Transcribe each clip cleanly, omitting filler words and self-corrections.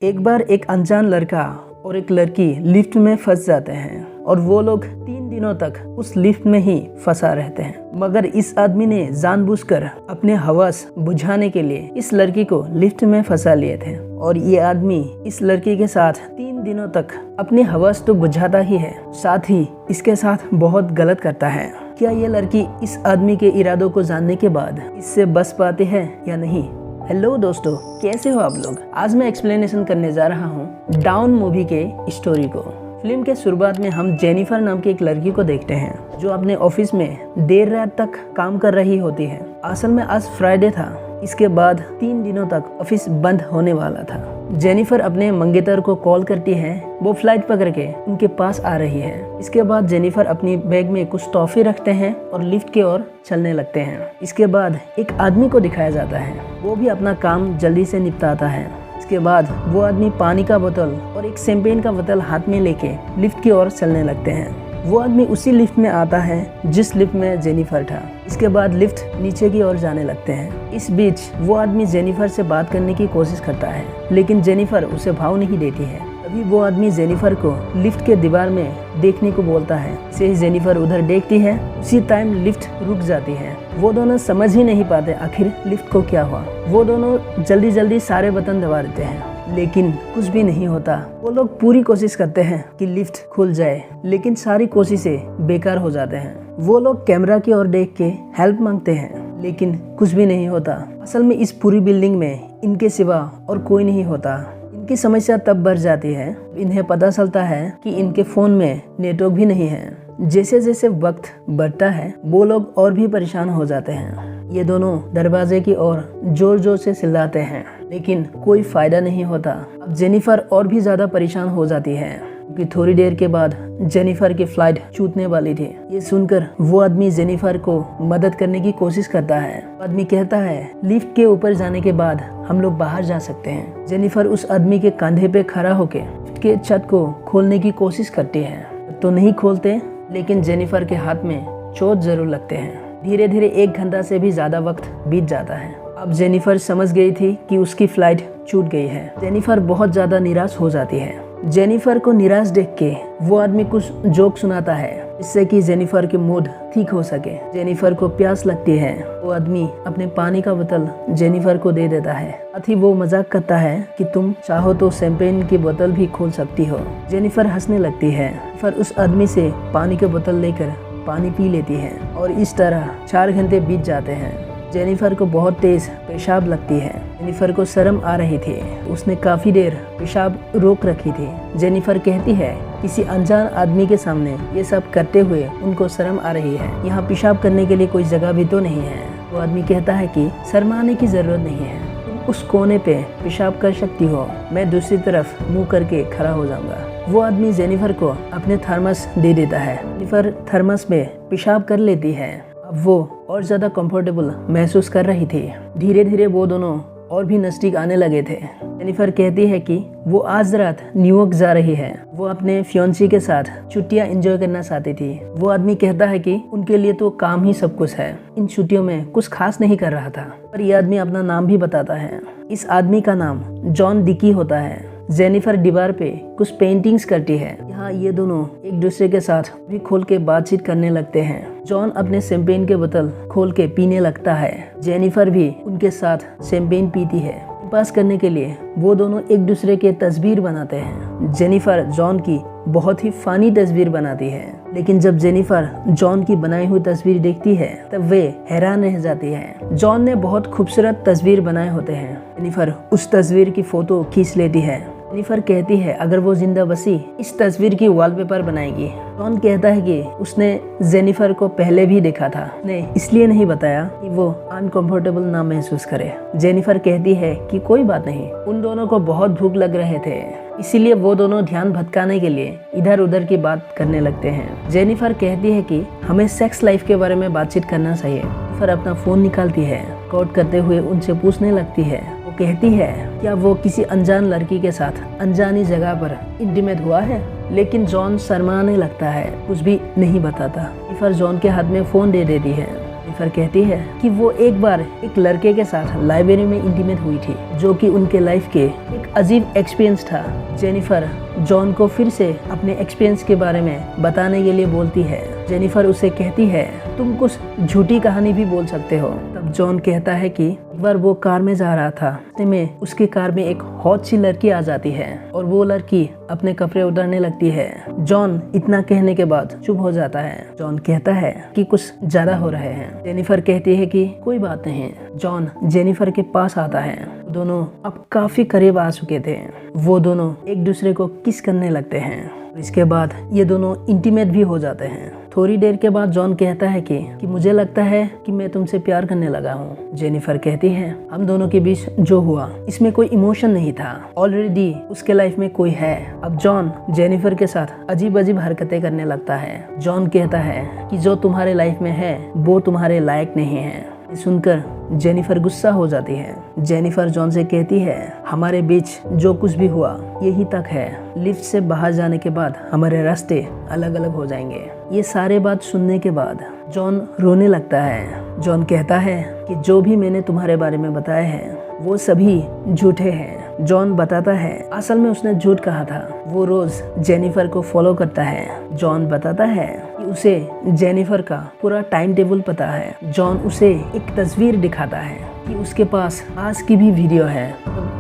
एक बार एक अनजान लड़का और एक लड़की लिफ्ट में फंस जाते हैं और वो लोग 3 दिनों तक उस लिफ्ट में ही फंसा रहते हैं। मगर इस आदमी ने जानबूझकर अपने हवस बुझाने के लिए इस लड़की को लिफ्ट में फंसा लिए थे और ये आदमी इस लड़की के साथ 3 दिनों तक अपनी हवस तो बुझाता ही है, साथ ही इसके साथ बहुत गलत करता है। क्या ये लड़की इस आदमी के इरादों को जानने के बाद इससे बच पाती है या नहीं? हेलो दोस्तों, कैसे हो आप लोग? आज मैं एक्सप्लेनेशन करने जा रहा हूँ डाउन मूवी के स्टोरी को। फिल्म के शुरुआत में हम जेनिफर नाम की एक लड़की को देखते हैं जो अपने ऑफिस में देर रात तक काम कर रही होती है। असल में आज फ्राइडे था। इसके बाद 3 दिनों तक ऑफिस बंद होने वाला था। जेनिफर अपने मंगेतर को कॉल करती है, वो फ्लाइट पकड़ के उनके पास आ रही है। इसके बाद जेनिफर अपनी बैग में कुछ टॉफी रखते हैं और लिफ्ट की ओर चलने लगते हैं। इसके बाद एक आदमी को दिखाया जाता है, वो भी अपना काम जल्दी से निपटाता है। इसके बाद वो आदमी पानी का बोतल और एक शैंपेन का बोतल हाथ में लेके लिफ्ट की ओर चलने लगते हैं। वो आदमी उसी लिफ्ट में आता है जिस लिफ्ट में जेनिफर था। इसके बाद लिफ्ट नीचे की ओर जाने लगते हैं। इस बीच वो आदमी जेनिफर से बात करने की कोशिश करता है, लेकिन जेनिफर उसे भाव नहीं देती है। तभी वो आदमी जेनिफर को लिफ्ट के दीवार में देखने को बोलता है। से ही जेनिफर उधर देखती है, उसी टाइम लिफ्ट रुक जाती है। वो दोनों समझ ही नहीं पाते आखिर लिफ्ट को क्या हुआ। वो दोनों जल्दी जल्दी सारे बटन दबा देते हैं, लेकिन कुछ भी नहीं होता। वो लोग पूरी कोशिश करते हैं कि लिफ्ट खुल जाए, लेकिन सारी कोशिशें बेकार हो जाते हैं। वो लोग कैमरा की ओर देख के हेल्प मांगते हैं, लेकिन कुछ भी नहीं होता। असल में इस पूरी बिल्डिंग में इनके सिवा और कोई नहीं होता। इनकी समस्या तब बढ़ जाती है इन्हें पता चलता है कि इनके फोन में नेटवर्क भी नहीं है। जैसे जैसे वक्त बढ़ता है वो लोग और भी परेशान हो जाते हैं। ये दोनों दरवाजे की ओर जोर जोर से चिल्लाते हैं, लेकिन कोई फायदा नहीं होता। अब जेनिफर और भी ज्यादा परेशान हो जाती है क्योंकि थोड़ी देर के बाद जेनिफर की फ्लाइट छूटने वाली थी। ये सुनकर वो आदमी जेनिफर को मदद करने की कोशिश करता है। आदमी कहता है लिफ्ट के ऊपर जाने के बाद हम लोग बाहर जा सकते हैं। जेनिफर उस आदमी के कंधे पे खड़ा होकर लिफ्ट के छत को खोलने की कोशिश करती है, तो नहीं खोलते, लेकिन जेनिफर के हाथ में चोट जरूर लगते हैं। धीरे धीरे 1 घंटा से भी ज्यादा वक्त बीत जाता है। अब जेनिफर समझ गई थी कि उसकी फ्लाइट छूट गई है। जेनिफर बहुत ज्यादा निराश हो जाती है। जेनिफर को निराश देख के वो आदमी कुछ जोक सुनाता है जिससे कि जेनिफर के मूड ठीक हो सके। जेनिफर को प्यास लगती है। वो आदमी अपने पानी का बोतल जेनिफर को दे देता है। साथ ही वो मजाक करता है कि तुम चाहो तो शैंपेन की बोतल भी खोल सकती हो। जेनिफर हंसने लगती है। फिर उस आदमी से पानी की बोतल लेकर पानी पी लेती है और इस तरह 4 घंटे बीत जाते हैं। जेनिफर को बहुत तेज पेशाब लगती है। जेनिफर को शर्म आ रही थी। उसने काफी देर पेशाब रोक रखी थी। जेनिफर कहती है किसी अनजान आदमी के सामने ये सब करते हुए उनको शर्म आ रही है। यहाँ पेशाब करने के लिए कोई जगह भी तो नहीं है। वो आदमी कहता है कि शर्माने की जरूरत नहीं है, तुम उस कोने पे पेशाब कर सकती हो, मैं दूसरी तरफ मुंह करके खड़ा हो जाऊंगा। वो आदमी जेनिफर को अपने थर्मस दे देता है। जेनिफर थर्मस में पेशाब कर लेती है। अब वो और ज़्यादा कंफर्टेबल महसूस कर रही थी। धीरे धीरे वो दोनों और भी नज़दीक आने लगे थे। जेनिफर कहती है कि वो आज रात न्यूयॉर्क जा रही है। वो अपने फियांसी के साथ छुट्टियां एंजॉय करना चाहती थी। वो आदमी कहता है कि उनके लिए तो काम ही सब कुछ है, इन छुट्टियों में कुछ खास नहीं कर रहा था। पर ये आदमी अपना नाम भी बताता है। इस आदमी का नाम जॉन डिकी होता है। जेनिफर दीवार पे कुछ पेंटिंग्स करती है। यहाँ ये दोनों एक दूसरे के साथ भी खोल के बातचीत करने लगते हैं। जॉन अपने शैंपेन के बोतल खोल के पीने लगता है। जेनिफर भी उनके साथ शैंपेन पीती है। पास करने के लिए वो दोनों एक दूसरे के तस्वीर बनाते हैं। जेनिफर जॉन की बहुत ही फनी तस्वीर बनाती है, लेकिन जब जेनिफर जॉन की बनाई हुई तस्वीर देखती है तब वे हैरान रह जाती है। जॉन ने बहुत खूबसूरत तस्वीर बनाए होते हैं। जेनिफर उस तस्वीर की फोटो खींच लेती है। जेनिफर कहती है अगर वो जिंदा बसी इस तस्वीर की वॉलपेपर बनाएगी। जॉन कहता है कि उसने जेनिफर को पहले भी देखा था, ने इसलिए नहीं बताया कि वो अनकंफर्टेबल ना महसूस करे। जेनिफर कहती है कि कोई बात नहीं, उन दोनों को बहुत भूख लग रहे थे, इसीलिए वो दोनों ध्यान भटकाने के लिए इधर उधर की बात करने लगते हैं। जेनिफर कहती है कि हमें सेक्स लाइफ के बारे में बातचीत करना चाहिए। फिर अपना फोन निकालती है, कॉल करते हुए उनसे पूछने लगती है। वो कहती है क्या वो किसी अनजान लड़की के साथ अनजानी जगह पर इंटीमेट हुआ है, लेकिन जॉन शर्माने लगता है, कुछ भी नहीं बताता। जेनिफर जॉन के हाथ में फोन दे देती है। जेनिफर कहती है कि वो एक बार एक लड़के के साथ लाइब्रेरी में इंटीमेट हुई थी, जो कि उनके लाइफ के एक अजीब एक्सपीरियंस था। जेनिफर जॉन को फिर से अपने एक्सपीरियंस के बारे में बताने के लिए बोलती है। जेनिफर उसे कहती है, तुम कुछ झूठी कहानी भी बोल सकते हो। तब जॉन कहता है कि एक बार वो कार में जा रहा था, में उसकी कार में एक हॉट सी लड़की आ जाती है और वो लड़की अपने कपड़े उतारने लगती है। जॉन इतना कहने के बाद चुप हो जाता है। जॉन कहता है कि कुछ ज्यादा हो रहे हैं। जेनिफर कहती है कि कोई बात नहीं। जॉन जेनिफर के पास आता है। दोनों अब काफी करीब आ चुके थे। वो दोनों एक दूसरे को किस करने लगते हैं। इसके बाद ये दोनों इंटीमेट भी हो जाते हैं। थोड़ी देर के बाद जॉन कहता है कि मुझे लगता है कि मैं तुमसे प्यार करने लगा हूँ। जेनिफर कहती है, हम दोनों के बीच जो हुआ इसमें कोई इमोशन नहीं था, ऑलरेडी उसके लाइफ में कोई है। अब जॉन जेनिफर के साथ अजीब अजीब हरकतें करने लगता है। जॉन कहता है कि जो तुम्हारे लाइफ में है वो तुम्हारे लायक नहीं है। सुनकर जेनिफर गुस्सा हो जाती है। जेनिफर जॉन से कहती है, हमारे बीच जो कुछ भी हुआ यही तक है। लिफ्ट से बाहर जाने के बाद हमारे रास्ते अलग अलग हो जाएंगे। ये सारे बात सुनने के बाद जॉन रोने लगता है। जॉन कहता है कि जो भी मैंने तुम्हारे बारे में बताया है वो सभी झूठे हैं। जॉन बताता है असल में उसने झूठ कहा था। वो रोज जेनिफर को फॉलो करता है। जॉन बताता है कि उसे जेनिफर का पूरा टाइम टेबल पता है। जॉन उसे एक तस्वीर दिखाता है कि उसके पास आज की भी वीडियो है।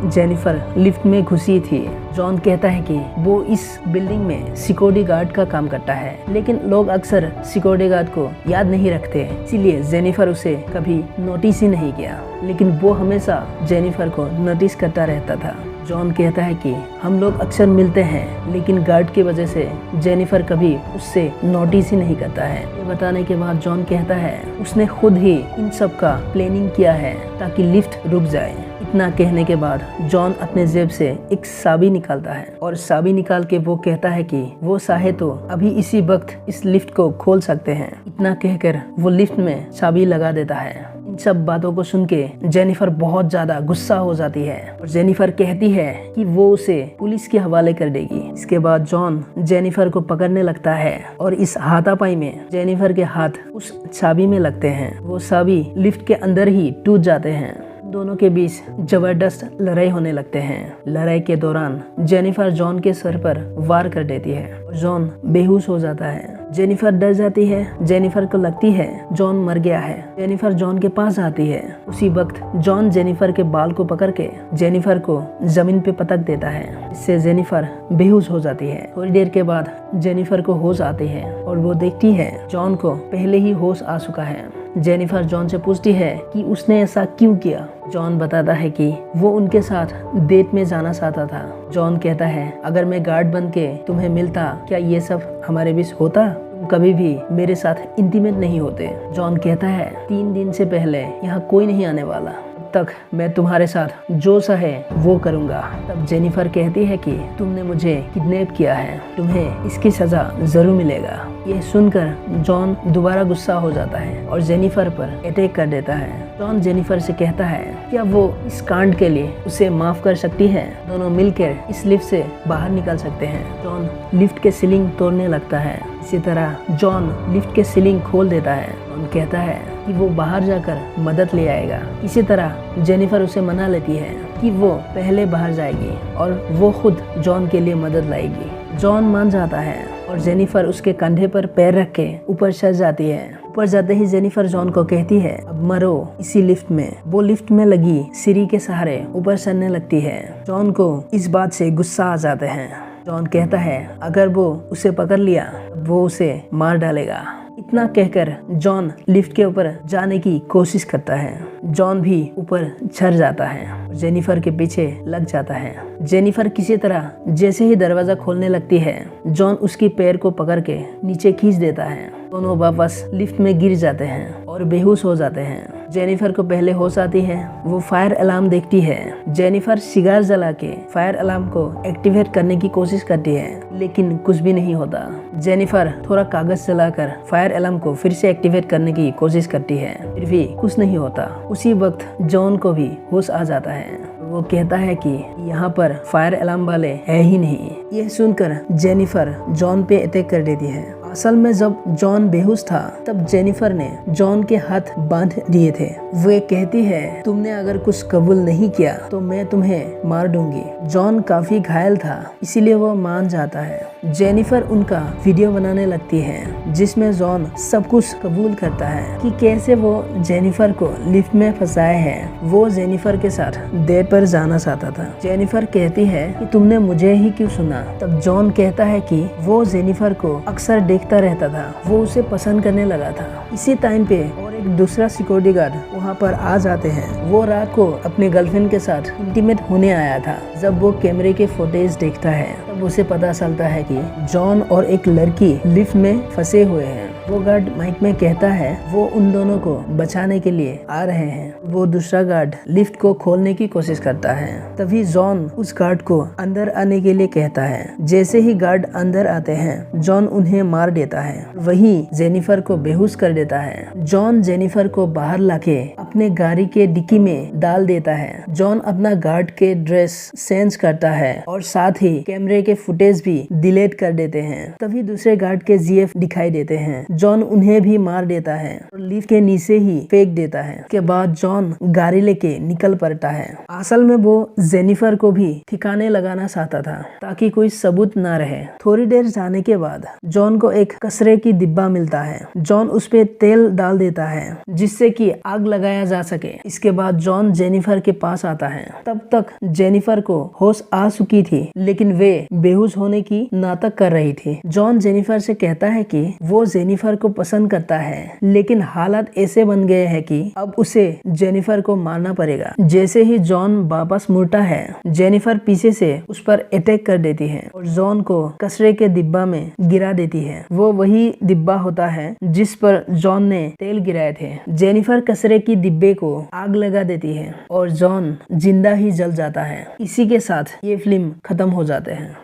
जेनिफर लिफ्ट में घुसी थी। जॉन कहता है कि वो इस बिल्डिंग में सिक्योरिटी गार्ड का काम करता है, लेकिन लोग अक्सर सिक्योरिटी गार्ड को याद नहीं रखते, इसीलिए जेनिफर उसे कभी नोटिस ही नहीं किया, लेकिन वो हमेशा जेनिफर को नोटिस करता रहता था। जॉन कहता है कि हम लोग अक्सर मिलते हैं, लेकिन गार्ड की वजह से जेनिफर कभी उससे नोटिस ही नहीं करता है। ये बताने के बाद जॉन कहता है उसने खुद ही इन सब का प्लानिंग किया है ताकि लिफ्ट रुक जाए। इतना कहने के बाद जॉन अपने जेब से एक चाबी निकालता है और चाबी निकाल के वो कहता है कि वो चाहे तो अभी इसी वक्त इस लिफ्ट को खोल सकते हैं। इतना कहकर वो लिफ्ट में चाबी लगा देता है। इन सब बातों को सुन के जेनिफर बहुत ज्यादा गुस्सा हो जाती है और जेनिफर कहती है कि वो उसे पुलिस के हवाले कर देगी। इसके बाद जॉन जेनिफर को पकड़ने लगता है और इस हाथापाई में जेनिफर के हाथ उस चाबी में लगते हैं। वो चाबी लिफ्ट के अंदर ही टूट जाते हैं। दोनों के बीच जबरदस्त लड़ाई होने लगते हैं। लड़ाई के दौरान जेनिफर जॉन के सर पर वार कर देती है और जॉन बेहोश हो जाता है। जेनिफर डर जाती है। जेनिफर को लगती है जॉन मर गया है। जेनिफर जॉन के पास आती है। उसी वक्त जॉन जेनिफर के बाल को पकड़ के जेनिफर को जमीन पे पटक देता है। इससे जेनिफर बेहोश हो जाती है। थोड़ी देर के बाद जेनिफर को होश आती है और वो देखती है जॉन को पहले ही होश आ चुका है। जेनिफर जॉन से पूछती है कि उसने ऐसा क्यों किया। जॉन बताता है कि वो उनके साथ डेट में जाना चाहता था। जॉन कहता है, अगर मैं गार्ड बन के तुम्हें मिलता, क्या ये सब हमारे बीच होता? तुम कभी भी मेरे साथ इंटीमेट नहीं होते। जॉन कहता है, 3 दिन से पहले यहाँ कोई नहीं आने वाला, तक मैं तुम्हारे साथ जो चाहे वो करूंगा। तब जेनिफर कहती है कि तुमने मुझे किडनैप किया है, तुम्हें इसकी सजा जरूर मिलेगा। यह सुनकर जॉन दोबारा गुस्सा हो जाता है और जेनिफर पर अटैक कर देता है। जॉन जेनिफर से कहता है क्या वो इस कांड के लिए उसे माफ कर सकती है। दोनों मिलकर इस लिफ्ट से बाहर निकल सकते हैं। जॉन लिफ्ट के सीलिंग तोड़ने लगता है। इसी तरह जॉन लिफ्ट के सीलिंग खोल देता है। जॉन कहता है कि वो बाहर जाकर मदद ले आएगा। इसी तरह जेनिफर उसे मना लेती है कि वो पहले बाहर जाएगी और वो खुद जॉन के लिए मदद लाएगी। जॉन मान जाता है और जेनिफर उसके कंधे पर पैर रख के ऊपर चढ़ जाती है। ऊपर जाते ही जेनिफर जॉन को कहती है, अब मरो इसी लिफ्ट में। वो लिफ्ट में लगी सीढ़ी के सहारे ऊपर चढ़ने लगती है। जॉन को इस बात से गुस्सा आ जाते हैं। जॉन कहता है अगर वो उसे पकड़ लिया वो उसे मार डालेगा। इतना कहकर जॉन लिफ्ट के ऊपर जाने की कोशिश करता है। जॉन भी ऊपर चढ़ जाता है, जेनिफर के पीछे लग जाता है। जेनिफर किसी तरह जैसे ही दरवाजा खोलने लगती है, जॉन उसकी पैर को पकड़ के नीचे खींच देता है। दोनों वापस लिफ्ट में गिर जाते हैं और बेहोश हो जाते हैं। जेनिफर को पहले होश आती है। वो फायर अलार्म देखती है। जेनिफर सिगार जला के फायर अलार्म को एक्टिवेट करने की कोशिश करती है, लेकिन कुछ भी नहीं होता। जेनिफर थोड़ा कागज जलाकर फायर अलार्म को फिर से एक्टिवेट करने की कोशिश करती है, फिर भी कुछ नहीं होता। उसी वक्त जॉन को भी होश आ जाता है। वो कहता है कि यहाँ पर फायर अलार्म वाले है ही नहीं। यह सुनकर जेनिफर जॉन पे अटैक कर देती है। असल में जब जॉन बेहोश था तब जेनिफर ने जॉन के हाथ बांध दिए थे। वे कहती है, तुमने अगर कुछ कबूल नहीं किया तो मैं तुम्हें मार दूंगी। जॉन काफी घायल था, इसीलिए वो मान जाता है। जेनिफर उनका वीडियो बनाने लगती है जिसमें जॉन सब कुछ कबूल करता है कि कैसे वो जेनिफर को लिफ्ट में फंसाए हैं। वो जेनिफर के साथ डेट पर जाना चाहता था। जेनिफर कहती है कि तुमने मुझे ही क्यों सुना। तब जॉन कहता है कि वो जेनिफर को अक्सर देखता रहता था, वो उसे पसंद करने लगा था। इसी टाइम पे और एक दूसरा सिक्योरिटी गार्ड वहाँ पर आ जाते हैं। वो रात को अपने गर्लफ्रेंड के साथ इंटीमेट होने आया था। जब वो कैमरे के फुटेज देखता है तब उसे पता चलता है कि जॉन और एक लड़की लिफ्ट में फंसे हुए हैं। वो गार्ड माइक में कहता है वो उन दोनों को बचाने के लिए आ रहे हैं। वो दूसरा गार्ड लिफ्ट को खोलने की कोशिश करता है। तभी जॉन उस गार्ड को अंदर आने के लिए कहता है। जैसे ही गार्ड अंदर आते हैं जॉन उन्हें मार देता है, वहीं जेनिफर को बेहोश कर देता है। जॉन जेनिफर को बाहर लाके अपने गाड़ी के डिक्की में डाल देता है। जॉन अपना गार्ड के ड्रेस चेंज करता है और साथ ही कैमरे के फुटेज भी डिलीट कर देते हैं। तभी दूसरे गार्ड के जीएफ दिखाई देते हैं। जॉन उन्हें भी मार देता है और लिफ्ट के नीचे ही फेंक देता है। उसके बाद जॉन गाड़ी लेके निकल पड़ता है। असल में वो जेनिफर को भी ठिकाने लगाना चाहता था ताकि कोई सबूत ना रहे। थोड़ी देर जाने के बाद जॉन को एक कचरे की डिब्बा मिलता है। जॉन उस पे तेल डाल देता है जिससे कि आग लगाया जा सके। इसके बाद जॉन जेनिफर के पास आता है। तब तक जेनिफर को होश आ चुकी थी, लेकिन वे बेहोश होने की नाटक कर रही थी। जॉन जेनिफर से कहता है कि वो जेनिफर को पसंद करता है, लेकिन हालात ऐसे बन गए हैं कि अब उसे जेनिफर को मारना पड़ेगा। जैसे ही जॉन वापस मुड़ता है, जेनिफर पीछे से उस पर अटैक कर देती है और जॉन को कचरे के डिब्बा में गिरा देती है। वो वही डिब्बा होता है जिस पर जॉन ने तेल गिराए थे। जेनिफर कचरे की डिब्बे को आग लगा देती है और जॉन जिंदा ही जल जाता है। इसी के साथ ये फिल्म खत्म हो जाते हैं।